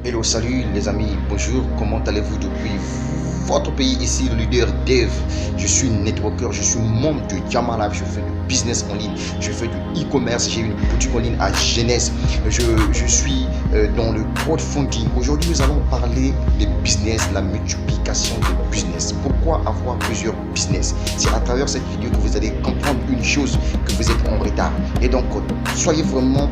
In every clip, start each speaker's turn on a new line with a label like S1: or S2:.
S1: Hello, salut les amis, bonjour, comment allez-vous depuis votre pays? Ici le leader Dev, je suis networker, je suis membre de Jama Life, je fais du business en ligne, je fais du e-commerce, j'ai une boutique en ligne à Genèse, je suis dans le crowdfunding. Aujourd'hui nous allons parler des business, la multiplication des business. Pourquoi avoir plusieurs business? C'est à travers cette vidéo que vous allez comprendre une chose, que vous êtes en retard. Et donc soyez vraiment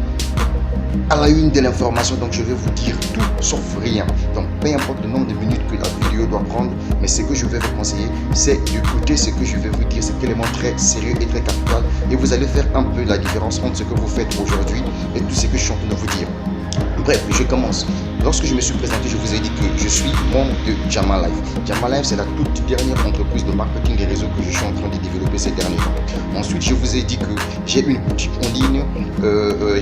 S1: à la une de l'information, donc je vais vous dire tout sauf rien. Donc peu importe le nombre de minutes que la vidéo doit prendre, mais ce que je vais vous conseiller, c'est d'écouter ce que je vais vous dire, cet élément très sérieux et très capital, et vous allez faire un peu la différence entre ce que vous faites aujourd'hui et tout ce que je suis en train de vous dire. Bref, je commence. Lorsque je me suis présenté, je vous ai dit que je suis membre de Jama Life. Jama Life, c'est la toute dernière entreprise de marketing et réseau que je suis en train de développer ces derniers temps. Ensuite, je vous ai dit que j'ai une boutique en ligne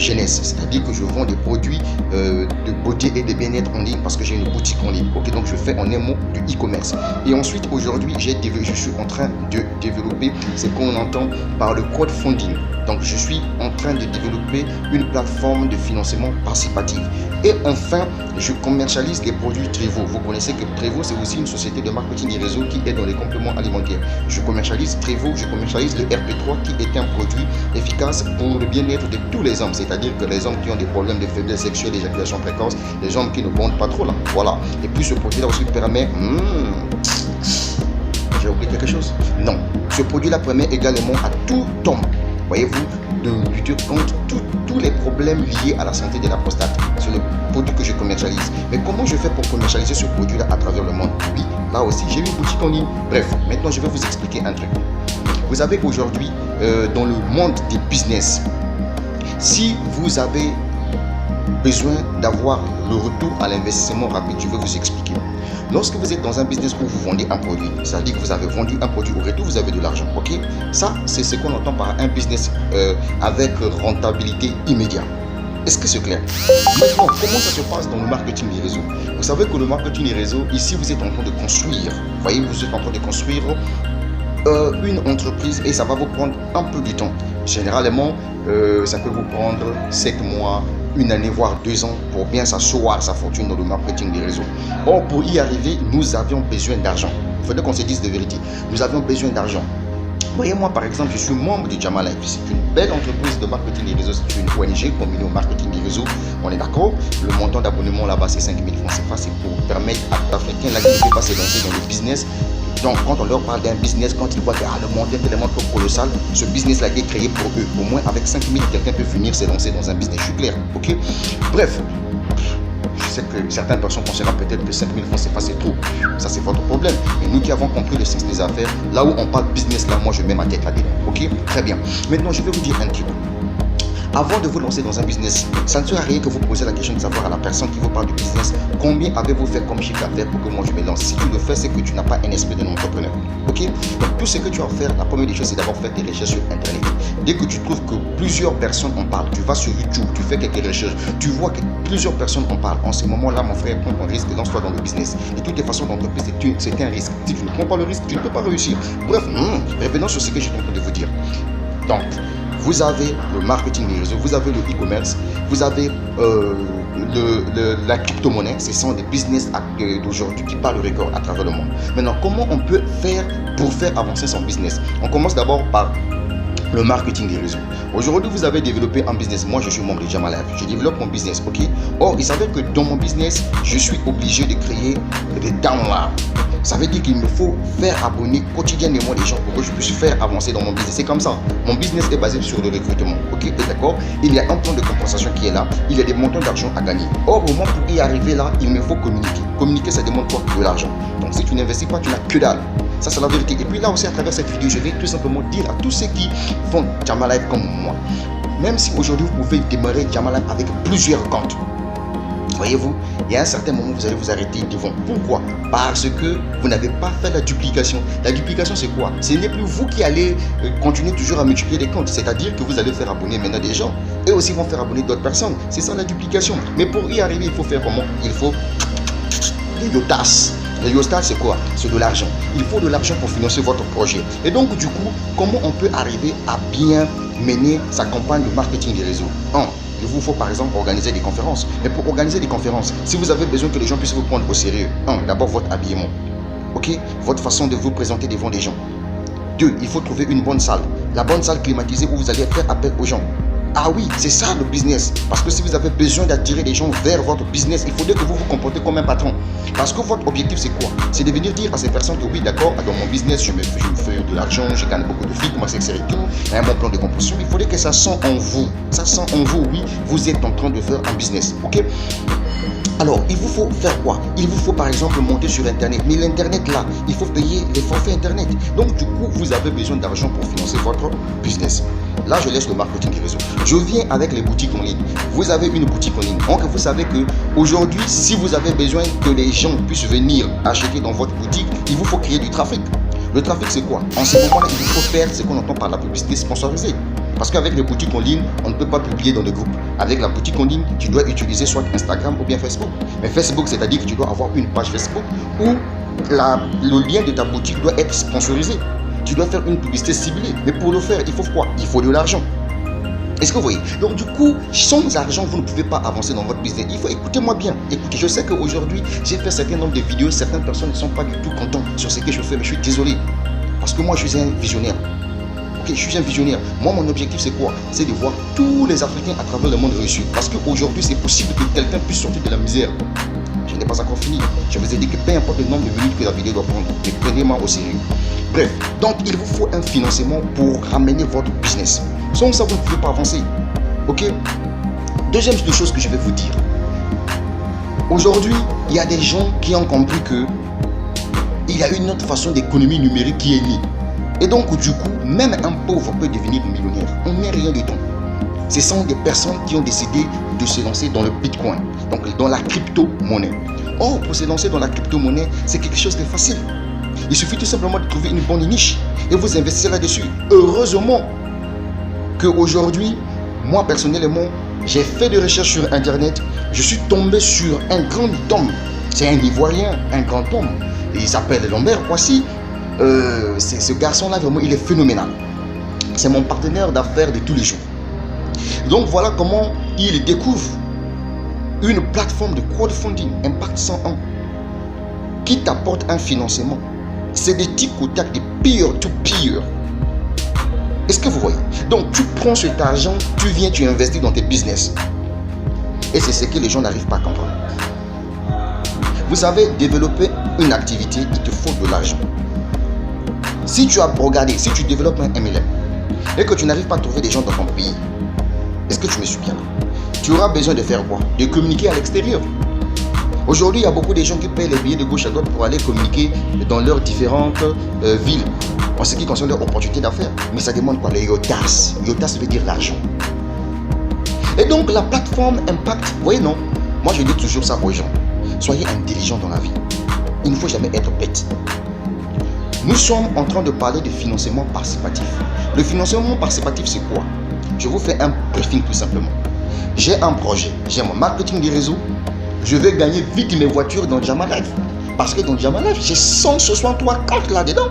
S1: Genèse, c'est-à-dire que je vends des produits de beauté et de bien-être en ligne parce que j'ai une boutique en ligne. Ok, donc je fais en un mot du e-commerce. Et ensuite, aujourd'hui, je suis en train de développer ce qu'on entend par le crowdfunding. Donc, je suis en train de développer une plateforme de financement participatif. Et enfin, je commercialise les produits Trevo. Vous connaissez que Trevo, c'est aussi une société de marketing et réseau qui est dans les compléments alimentaires. Je commercialise Trevo, je commercialise le RP3 qui est un produit efficace pour le bien-être de tous les hommes. C'est-à-dire que les hommes qui ont des problèmes de faiblesse sexuelle, d'éjaculation précoce, les hommes qui ne bondent pas trop là. Voilà. Et puis ce produit-là aussi permet... J'ai oublié quelque chose? Non. Ce produit-là permet également à tout homme, voyez-vous, de lutter contre tous les problèmes liés à la santé de la prostate. C'est le produit que je commercialise. Mais comment je fais pour commercialiser ce produit-là à travers le monde? Oui, là aussi, j'ai une boutique en ligne. Bref, maintenant, je vais vous expliquer un truc. Vous avez aujourd'hui, dans le monde des business, si vous avez besoin d'avoir le retour à l'investissement rapide, je vais vous expliquer. Lorsque vous êtes dans un business où vous vendez un produit, c'est-à-dire que vous avez vendu un produit, au retour vous avez de l'argent, ok? Ça, c'est ce qu'on entend par un business avec rentabilité immédiate. Est-ce que c'est clair? Maintenant, comment ça se passe dans le marketing des réseaux? Vous savez que le marketing des réseaux, ici vous êtes en train de construire, voyez, vous êtes en train de construire une entreprise et ça va vous prendre un peu du temps. Généralement, ça peut vous prendre 7 mois, une année, voire 2 ans pour bien s'asseoir sa fortune dans le marketing des réseaux. Or, pour y arriver, nous avions besoin d'argent. Il faudrait qu'on se dise de vérité. Nous avions besoin d'argent. Voyez, moi, par exemple, je suis membre de Jama Life. C'est une belle entreprise de marketing des réseaux. C'est une ONG combinée au marketing des réseaux. On est d'accord? Le montant d'abonnement là-bas, c'est 5 000 francs CFA. C'est pour permettre à l'Africain là, qui ne peut pas se lancer dans le business. Donc, quand on leur parle d'un business, quand ils voient que le montant est tellement trop colossal, ce business-là est créé pour eux. Au moins, avec 5 000, quelqu'un peut venir se lancer dans un business. Je suis clair, ok? Bref, je sais que certaines personnes considèrent peut-être que 5 000 francs CFA c'est trop. Ça, c'est votre problème. Mais nous qui avons compris le sens des affaires, là où on parle business, là, moi, je mets ma tête là-dedans. Ok? Très bien. Maintenant, je vais vous dire un truc. Avant de vous lancer dans un business, ça ne sert à rien que vous posez la question de savoir à la personne qui vous parle du business combien avez-vous fait comme chiffre d'affaires pour que moi je me lance. Si tu le fais, c'est que tu n'as pas un esprit d'un entrepreneur. Ok? Donc tout ce que tu vas faire, la première des choses, c'est d'abord faire tes recherches sur Internet. Dès que tu trouves que plusieurs personnes en parlent, tu vas sur YouTube, tu fais quelques recherches, tu vois que plusieurs personnes en parlent. En ce moment-là, mon frère, prends ton risque et lance-toi dans le business. Et toutes les façons d'entreprise, c'est un risque. Si tu ne prends pas le risque, tu ne peux pas réussir. Bref, revenons sur ce que je suis en train de vous dire. Donc, vous avez le marketing des réseaux, vous avez le e-commerce, vous avez la crypto-monnaie. Ce sont des business d'aujourd'hui qui parlent le record à travers le monde. Maintenant, comment on peut faire pour faire avancer son business? On commence d'abord par le marketing des réseaux. Aujourd'hui, vous avez développé un business. Moi, je suis membre de Jama Life. Je développe mon business, ok? Or, il s'avère que dans mon business, je suis obligé de créer des downloads. Ça veut dire qu'il me faut faire abonner quotidiennement des gens pour que je puisse faire avancer dans mon business. C'est comme ça. Mon business est basé sur le recrutement. Ok, d'accord? Il y a un plan de compensation qui est là. Il y a des montants d'argent à gagner. Or, au moment pour y arriver là, il me faut communiquer. Communiquer, ça demande quoi? De l'argent. Donc, si tu n'investis pas, tu n'as que dalle. Ça, c'est la vérité. Et puis là aussi, à travers cette vidéo, je vais tout simplement dire à tous ceux qui font Jama Life comme moi, même si aujourd'hui, vous pouvez démarrer Jama Life avec plusieurs comptes. Voyez-vous, il y a un certain moment, vous allez vous arrêter devant. Pourquoi? Parce que vous n'avez pas fait la duplication. La duplication, c'est quoi? Ce n'est plus vous qui allez continuer toujours à multiplier les comptes. C'est-à-dire que vous allez faire abonner maintenant des gens et aussi vont faire abonner d'autres personnes. C'est ça la duplication. Mais pour y arriver, il faut faire comment? Il faut des yotas. Le Yostar, c'est quoi? C'est de l'argent. Il faut de l'argent pour financer votre projet. Et donc, du coup, comment on peut arriver à bien mener sa campagne de marketing des réseaux? 1. il vous faut par exemple organiser des conférences. Mais pour organiser des conférences, si vous avez besoin que les gens puissent vous prendre au sérieux, d'abord votre habillement, ok, votre façon de vous présenter devant des gens. 2, il faut trouver une bonne salle, la bonne salle climatisée où vous allez faire appel aux gens. Ah oui, c'est ça le business. Parce que si vous avez besoin d'attirer les gens vers votre business, il faudrait que vous vous comportez comme un patron. Parce que votre objectif, c'est quoi? C'est de venir dire à ces personnes que oui, d'accord, dans mon business, je me fais de l'argent, je gagne beaucoup de fric, moi c'est et tout, il y a un bon plan de composition. Il faudrait que ça sent en vous. Ça sent en vous, oui, vous êtes en train de faire un business. Ok? Alors, il vous faut faire quoi? Il vous faut par exemple monter sur Internet. Mais l'Internet là, il faut payer les forfaits Internet. Donc du coup, vous avez besoin d'argent pour financer votre business. Là, je laisse le marketing des réseaux. Je viens avec les boutiques en ligne. Vous avez une boutique en ligne. Donc, vous savez que aujourd'hui, si vous avez besoin que les gens puissent venir acheter dans votre boutique, il vous faut créer du trafic. Le trafic, c'est quoi? En ce moment-là, il faut faire ce qu'on entend par la publicité sponsorisée. Parce qu'avec les boutiques en ligne, on ne peut pas publier dans le groupe. Avec la boutique en ligne, tu dois utiliser soit Instagram ou bien Facebook. Mais Facebook, c'est-à-dire que tu dois avoir une page Facebook où le lien de ta boutique doit être sponsorisé. Tu dois faire une publicité ciblée. Mais pour le faire, il faut quoi? Il faut de l'argent. Est-ce que vous voyez? Donc du coup, sans argent, vous ne pouvez pas avancer dans votre business. Il faut écouter-moi bien. Écoutez, je sais qu'aujourd'hui, j'ai fait un certain nombre de vidéos. Certaines personnes ne sont pas du tout contentes sur ce que je fais. Mais je suis désolé. Parce que moi, je suis un visionnaire. Ok, je suis un visionnaire. Moi, mon objectif, c'est quoi? C'est de voir tous les Africains à travers le monde réussir. Parce qu'aujourd'hui, c'est possible que quelqu'un puisse sortir de la misère. Je n'ai pas encore fini. Je vous ai dit que peu importe le nombre de minutes que la vidéo doit prendre, mais prenez-moi au sérieux. Bref, donc il vous faut un financement pour ramener votre business. Sans ça, vous ne pouvez pas avancer. Ok? Deuxième chose que je vais vous dire. Aujourd'hui, il y a des gens qui ont compris que il y a une autre façon d'économie numérique qui est née. Et donc, du coup, même un pauvre peut devenir millionnaire. On met rien dedans. Ce sont des personnes qui ont décidé de se lancer dans le Bitcoin, donc dans la crypto-monnaie. Or, pour se lancer dans la crypto-monnaie, c'est quelque chose de facile. Il suffit tout simplement de trouver une bonne niche et vous investissez là-dessus. Heureusement qu'aujourd'hui, moi personnellement, j'ai fait des recherches sur Internet. Je suis tombé sur un grand homme. C'est un Ivoirien, un grand homme. Il s'appelle Lambert Kwasi. Ce garçon-là, vraiment, il est phénoménal. C'est mon partenaire d'affaires de tous les jours. Donc voilà comment il découvre une plateforme de crowdfunding, Impact 101, qui t'apporte un financement. C'est des tic au tac, des peer-to-peer. Est-ce que vous voyez? Donc tu prends cet argent, tu viens, tu investis dans tes business. Et c'est ce que les gens n'arrivent pas à comprendre. Vous savez, développer une activité, il te faut de l'argent. Si tu as regardé, si tu développes un MLM et que tu n'arrives pas à trouver des gens dans ton pays, est-ce que tu me suis bien là? Tu auras besoin de faire quoi? De communiquer à l'extérieur. Aujourd'hui, il y a beaucoup de gens qui payent les billets de gauche à droite pour aller communiquer dans leurs différentes villes en ce qui concerne leur opportunité d'affaires. Mais ça demande quoi? Le yotas. Yotas veut dire l'argent. Et donc, la plateforme Impact, vous voyez, non? Moi, je dis toujours ça aux gens. Soyez intelligents dans la vie. Il ne faut jamais être bête. Nous sommes en train de parler de financement participatif. Le financement participatif, c'est quoi? Je vous fais un briefing tout simplement. J'ai un projet, j'ai mon marketing des réseaux. Je vais gagner vite mes voitures dans Jama Life. Parce que dans Jama Life, j'ai 163 cartes là-dedans.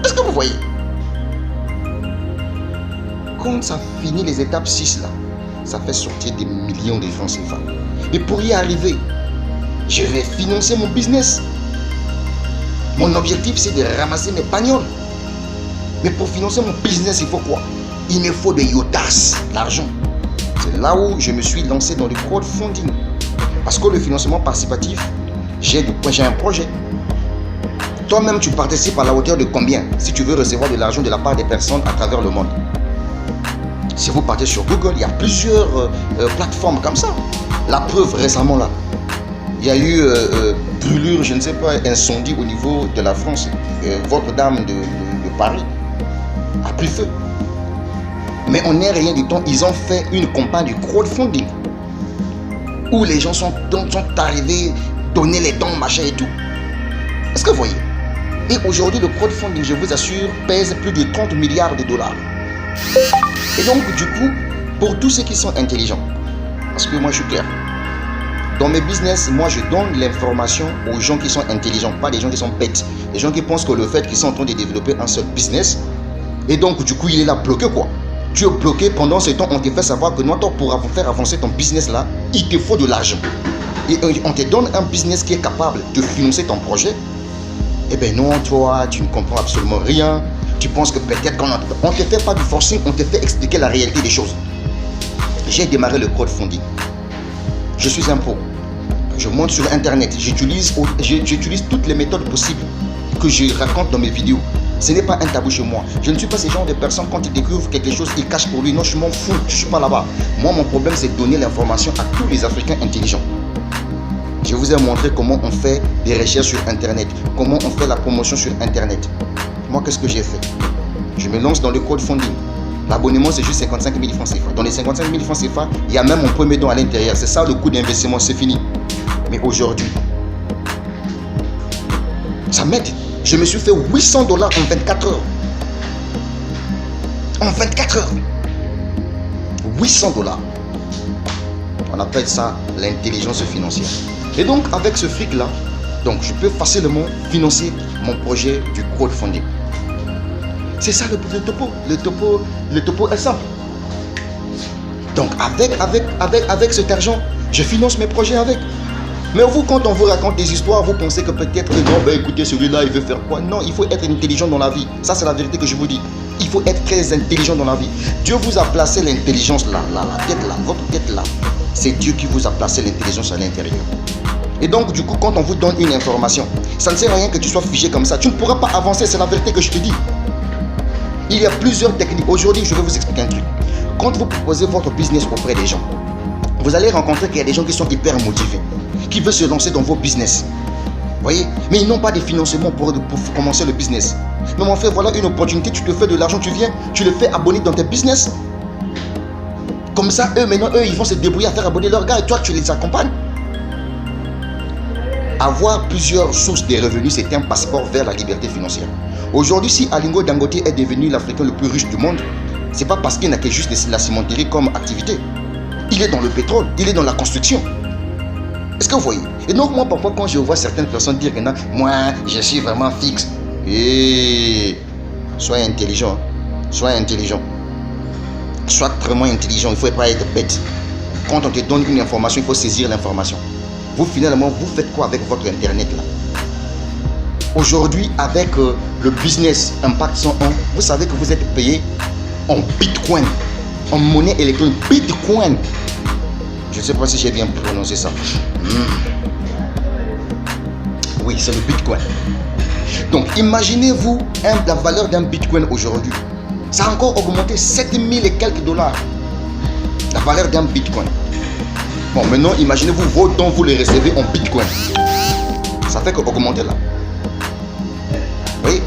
S1: Est-ce que vous voyez? Quand ça finit les étapes 6 là, ça fait sortir des millions de francs CFA. Mais pour y arriver, je vais financer mon business. Mon objectif, c'est de ramasser mes bagnoles. Mais pour financer mon business, il faut quoi? Il me faut de yotas, l'argent. C'est là où je me suis lancé dans le crowdfunding. Parce que le financement participatif, j'ai un projet. Toi-même, tu participes à la hauteur de combien si tu veux recevoir de l'argent de la part des personnes à travers le monde? Si vous partez sur Google, il y a plusieurs plateformes comme ça. La preuve récemment là, il y a eu brûlure, je ne sais pas, incendie au niveau de la France. Votre-Dame de Paris a pris feu. Mais on n'est rien du temps. Ils ont fait une campagne de crowdfunding où les gens sont arrivés, donner les dons, machin et tout. Est-ce que vous voyez? Et aujourd'hui, le crowdfunding, je vous assure, pèse plus de 30 milliards de dollars. Et donc, du coup, pour tous ceux qui sont intelligents, parce que moi, je suis clair, dans mes business, moi, je donne l'information aux gens qui sont intelligents, pas des gens qui sont bêtes. Des gens qui pensent que le fait qu'ils sont en train de développer un seul business, et donc, du coup, il est là bloqué, quoi. Tu es bloqué pendant ce temps, on te fait savoir que non, pour faire avancer ton business là, il te faut de l'argent. Et on te donne un business qui est capable de financer ton projet. Eh bien non, toi, tu ne comprends absolument rien. Tu penses que peut-être qu'on ne te fait pas du forcing, on te fait expliquer la réalité des choses. J'ai démarré le crowdfunding. Je suis un pro. Je monte sur internet, j'utilise toutes les méthodes possibles que je raconte dans mes vidéos. Ce n'est pas un tabou chez moi. Je ne suis pas ce genre de personne, quand il découvre quelque chose, il cache pour lui. Non, je m'en fous, je ne suis pas là-bas. Moi, mon problème, c'est de donner l'information à tous les Africains intelligents. Je vous ai montré comment on fait des recherches sur internet, comment on fait la promotion sur internet. Moi, qu'est-ce que j'ai fait? Je me lance dans le crowdfunding. L'abonnement, c'est juste 55 000 francs CFA. Dans les 55 000 francs CFA, il y a même mon premier don à l'intérieur. C'est ça le coût d'investissement, c'est fini. Mais aujourd'hui, ça m'aide. Je me suis fait 800 $ en 24 heures. En 24 heures. 800 $. On appelle ça l'intelligence financière. Et donc, avec ce fric-là, donc je peux facilement financer mon projet du crowdfunding. C'est ça le topo. Le topo est simple. Donc, avec cet argent, je finance mes projets avec. Mais vous, quand on vous raconte des histoires, vous pensez que peut-être que non, ben écoutez, celui-là, il veut faire quoi? Non, il faut être intelligent dans la vie. Ça, c'est la vérité que je vous dis. Il faut être très intelligent dans la vie. Dieu vous a placé l'intelligence là, la tête là, votre tête là. C'est Dieu qui vous a placé l'intelligence à l'intérieur. Et donc, du coup, quand on vous donne une information, ça ne sert à rien que tu sois figé comme ça. Tu ne pourras pas avancer, c'est la vérité que je te dis. Il y a plusieurs techniques. Aujourd'hui, je vais vous expliquer un truc. Quand vous proposez votre business auprès des gens, vous allez rencontrer qu'il y a des gens qui sont hyper motivés, qui veulent se lancer dans vos business. Vous voyez? Mais ils n'ont pas de financement pour commencer le business. Mais mon frère, voilà une opportunité, tu te fais de l'argent, tu viens, tu le fais abonner dans tes business. Comme ça, maintenant, ils vont se débrouiller à faire abonner leurs gars et toi, tu les accompagnes. Avoir plusieurs sources de revenus, c'est un passeport vers la liberté financière. Aujourd'hui, si Alingo Dangote est devenu l'Africain le plus riche du monde, c'est pas parce qu'il n'a que juste la cimenterie comme activité. Il est dans le pétrole, il est dans la construction. Est-ce que vous voyez? Et donc moi, parfois, quand je vois certaines personnes dire que non, moi, je suis vraiment fixe. Et sois intelligent. Sois intelligent. Sois vraiment intelligent, il ne faut pas être bête. Quand on te donne une information, il faut saisir l'information. Vous, finalement, vous faites quoi avec votre internet là? Aujourd'hui, avec le business Impact 101, vous savez que vous êtes payé en bitcoin, en monnaie électronique. Bitcoin. Je ne sais pas si j'ai bien prononcé ça. Oui, c'est le bitcoin. Donc, imaginez-vous la valeur d'un bitcoin aujourd'hui. Ça a encore augmenté 7000 et quelques dollars. La valeur d'un bitcoin. Bon, maintenant, imaginez-vous vos dons, vous les recevez en bitcoin. Ça fait qu'augmenter là. Vous voyez?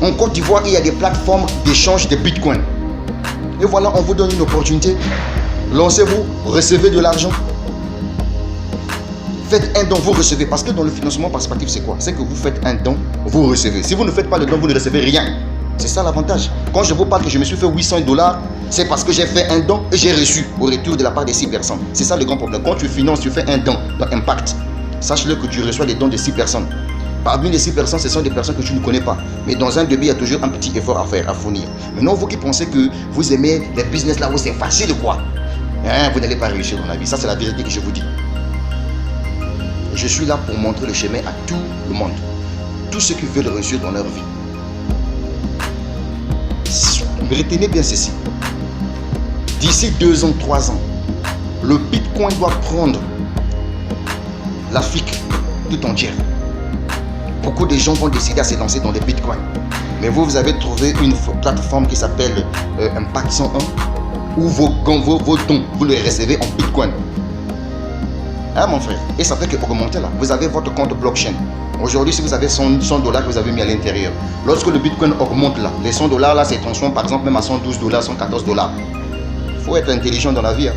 S1: En Côte d'Ivoire, il y a des plateformes d'échange de bitcoin. Et voilà, on vous donne une opportunité. Lancez-vous, recevez de l'argent. Faites un don, vous recevez. Parce que dans le financement participatif, c'est quoi? C'est que vous faites un don, vous recevez. Si vous ne faites pas le don, vous ne recevez rien. C'est ça l'avantage. Quand je vous parle que je me suis fait 800 $, c'est parce que j'ai fait un don et j'ai reçu au retour de la part de 6 personnes. C'est ça le grand problème. Quand tu finances, tu fais un don dans Impact. Sache-le que tu reçois les dons de 6 personnes. Parmi les 6 personnes, ce sont des personnes que tu ne connais pas. Mais dans un début, il y a toujours un petit effort à faire, à fournir. Maintenant, vous qui pensez que vous aimez les business là où c'est facile quoi, hein, vous n'allez pas réussir dans la vie. Ça, c'est la vérité que je vous dis. Je suis là pour montrer le chemin à tout le monde. Tous ceux qui veulent réussir dans leur vie. Retenez bien ceci. D'ici 2 ans, 3 ans, le Bitcoin doit prendre l'Afrique tout entière. Beaucoup de gens vont décider à se lancer dans les bitcoins. Mais vous avez trouvé une plateforme qui s'appelle Impact 101 où vos dons, vous les recevez en bitcoin. Hein, mon frère? Et ça fait que augmenter là. Vous avez votre compte blockchain. Aujourd'hui, si vous avez 100 $ que vous avez mis à l'intérieur, lorsque le bitcoin augmente là, les 100 $ là, c'est transformé par exemple même à 112 $, 114 $. Il faut être intelligent dans la vie. Hein.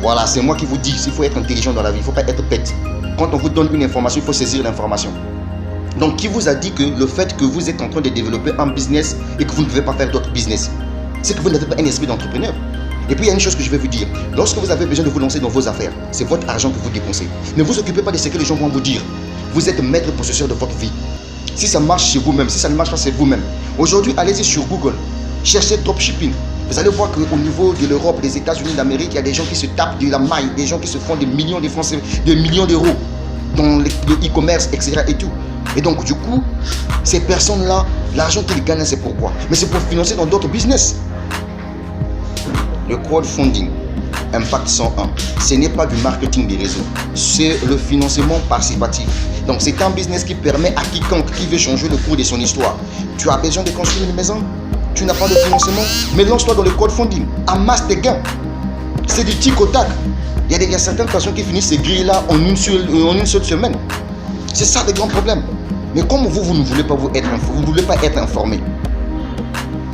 S1: Voilà, c'est moi qui vous dis, il faut être intelligent dans la vie, il ne faut pas être bête. Quand on vous donne une information, il faut saisir l'information. Donc, qui vous a dit que le fait que vous êtes en train de développer un business et que vous ne pouvez pas faire d'autres business, c'est que vous n'avez pas un esprit d'entrepreneur. Et puis, il y a une chose que je vais vous dire. Lorsque vous avez besoin de vous lancer dans vos affaires, c'est votre argent que vous dépensez. Ne vous occupez pas de ce que les gens vont vous dire. Vous êtes maître possesseur de votre vie. Si ça marche chez vous-même, si ça ne marche pas, c'est vous-même. Aujourd'hui, allez-y sur Google. Cherchez dropshipping. Vous allez voir qu'au niveau de l'Europe, des États-Unis d'Amérique, il y a des gens qui se tapent de la maille, des gens qui se font des millions de francs, des millions d'euros dans le e-commerce, etc. et tout. Et donc, du coup, ces personnes-là, l'argent qu'ils gagnent, c'est pourquoi? Mais c'est pour financer dans d'autres business. Le crowdfunding, Impact 101, ce n'est pas du marketing des réseaux, c'est le financement participatif. Donc, c'est un business qui permet à quiconque qui veut changer le cours de son histoire. Tu as besoin de construire une maison? Tu n'as pas de financement? Mais lance-toi dans le crowdfunding, amasse tes gains. C'est du tic au tac. Il y a certaines personnes qui finissent ces grilles-là en une seule semaine. C'est ça le grand problème. Mais comme vous ne voulez pas être informé.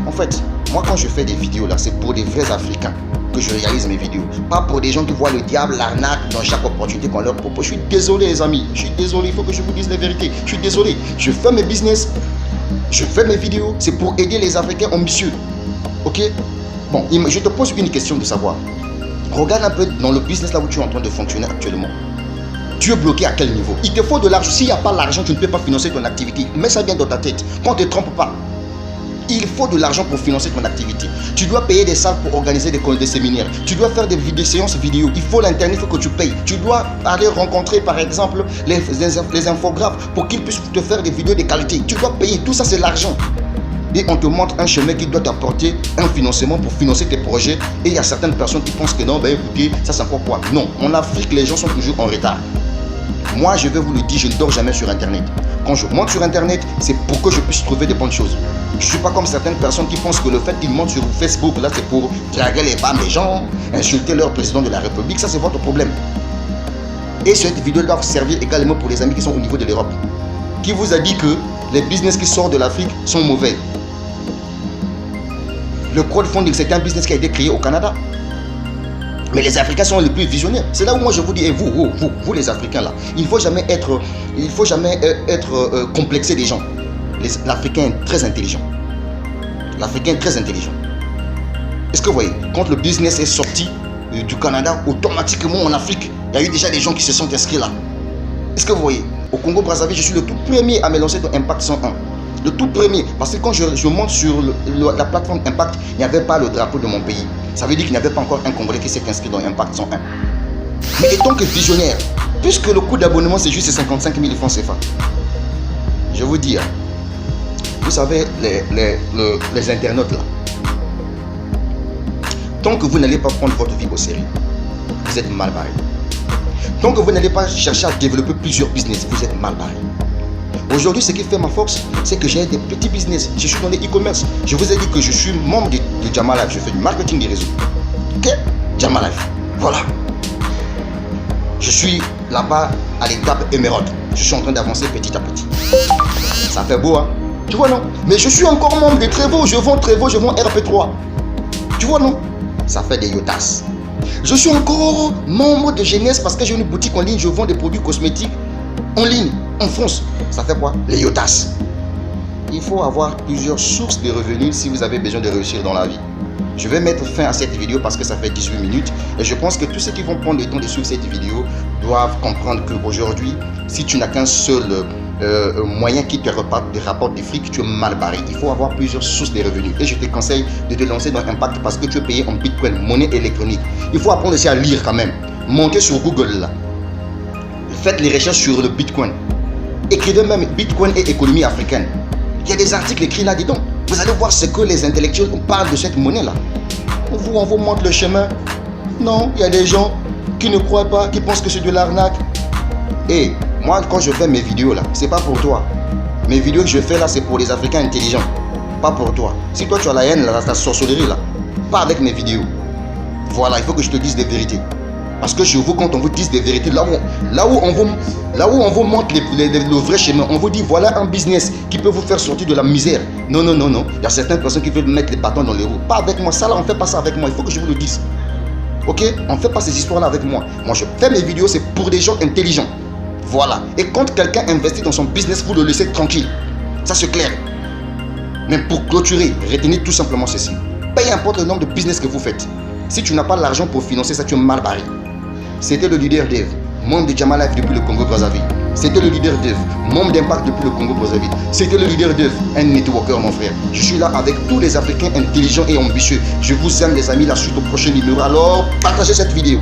S1: En fait, moi quand je fais des vidéos là, c'est pour des vrais Africains que je réalise mes vidéos. Pas pour des gens qui voient le diable, l'arnaque dans chaque opportunité qu'on leur propose. Je suis désolé les amis, je suis désolé, il faut que je vous dise la vérité. Je suis désolé, je fais mes business, je fais mes vidéos, c'est pour aider les Africains ambitieux. Ok? Bon, je te pose une question de savoir. Regarde un peu dans le business là où tu es en train de fonctionner actuellement. Tu es bloqué à quel niveau? Il te faut de l'argent. S'il n'y a pas l'argent, tu ne peux pas financer ton activité. Mets ça bien dans ta tête. Qu'on ne te trompe pas. Il faut de l'argent pour financer ton activité. Tu dois payer des salles pour organiser des séminaires. Tu dois faire des séances vidéo. Il faut l'internet, il faut que tu payes. Tu dois aller rencontrer par exemple les infographes pour qu'ils puissent te faire des vidéos de qualité. Tu dois payer. Tout ça, c'est l'argent. Et on te montre un chemin qui doit t'apporter un financement pour financer tes projets. Et il y a certaines personnes qui pensent que non, ben écoutez, ça c'est encore quoi? Non, en Afrique, les gens sont toujours en retard. Moi, je vais vous le dire, je ne dors jamais sur Internet. Quand je monte sur Internet, c'est pour que je puisse trouver des bonnes choses. Je ne suis pas comme certaines personnes qui pensent que le fait qu'ils montent sur Facebook, là, c'est pour draguer les femmes, les gens, insulter leur président de la République. Ça, c'est votre problème. Et cette vidéo doit servir également pour les amis qui sont au niveau de l'Europe. Qui vous a dit que les business qui sortent de l'Afrique sont mauvais? Le crowdfunding, c'est un business qui a été créé au Canada. Mais les Africains sont les plus visionnaires. C'est là où moi je vous dis, et vous les Africains là, il ne faut jamais être complexé des gens. L'Africain est très intelligent. L'Africain est très intelligent. Est-ce que vous voyez, quand le business est sorti du Canada, automatiquement en Afrique, il y a eu déjà des gens qui se sont inscrits là. Est-ce que vous voyez, au Congo-Brazzaville, je suis le tout premier à me lancer dans Impact 101. Le tout premier, parce que quand je monte sur la plateforme Impact, il n'y avait pas le drapeau de mon pays. Ça veut dire qu'il n'y avait pas encore un Congolais qui s'est inscrit dans Impact 101. Mais étant que visionnaire, puisque le coût d'abonnement c'est juste 55 000 francs CFA, je vous dis, vous savez, les internautes là, tant que vous n'allez pas prendre votre vie au sérieux, vous êtes mal barré. Tant que vous n'allez pas chercher à développer plusieurs business, vous êtes mal barré. Aujourd'hui, ce qui fait ma force, c'est que j'ai des petits business. Je suis dans les e-commerce. Je vous ai dit que je suis membre de Jama Life. Je fais du marketing des réseaux. Ok? Jama Life. Voilà. Je suis là-bas à l'étape émeraude. Je suis en train d'avancer petit à petit. Ça fait beau, hein? Tu vois, non? Mais je suis encore membre de Trevo. Je vends RP3. Tu vois, non? Ça fait des yotas. Je suis encore membre de Jeunesse parce que j'ai une boutique en ligne. Je vends des produits cosmétiques en ligne. En France, ça fait quoi? Les yotas. Il faut avoir plusieurs sources de revenus si vous avez besoin de réussir dans la vie. Je vais mettre fin à cette vidéo parce que ça fait 18 minutes. Et je pense que tous ceux qui vont prendre le temps de suivre cette vidéo doivent comprendre qu'aujourd'hui, si tu n'as qu'un seul moyen qui te rapporte des frics, tu es mal barré. Il faut avoir plusieurs sources de revenus. Et je te conseille de te lancer dans Impact parce que tu es payé en Bitcoin, monnaie électronique. Il faut apprendre aussi à lire quand même. Montez sur Google là. Faites les recherches sur le Bitcoin. Écrivez même Bitcoin et économie africaine. Il y a des articles écrits là-dedans. Vous allez voir ce que les intellectuels parlent de cette monnaie-là. On vous montre le chemin. Non, il y a des gens qui ne croient pas, qui pensent que c'est de l'arnaque. Et moi, quand je fais mes vidéos là, c'est pas pour toi. Mes vidéos que je fais là, c'est pour les Africains intelligents. Pas pour toi. Si toi tu as la haine, là, ta sorcellerie là, pas avec mes vidéos. Voilà, il faut que je te dise des vérités. Parce que chez vous, quand on vous dit des vérités, là où on vous montre le vrai chemin, on vous dit voilà un business qui peut vous faire sortir de la misère. Non, non, non, non. Il y a certaines personnes qui veulent mettre les bâtons dans les roues. Pas avec moi. Ça là, on ne fait pas ça avec moi. Il faut que je vous le dise. Ok? On ne fait pas ces histoires-là avec moi. Moi, je fais mes vidéos, c'est pour des gens intelligents. Voilà. Et quand quelqu'un investit dans son business, vous le laissez tranquille. Ça, c'est clair. Mais pour clôturer, retenez tout simplement ceci. Peu importe le nombre de business que vous faites. Si tu n'as pas l'argent pour financer ça, tu es mal barré. C'était le leader Dave. membre de Jama Life depuis le Congo-Brazzaville. C'était le leader d'œuvre, membre d'Impact depuis le Congo-Brazzaville. C'était le leader d'œuvre, un networker mon frère. Je suis là avec tous les Africains intelligents et ambitieux. Je vous aime les amis, la suite au prochain numéro. Alors, partagez cette vidéo.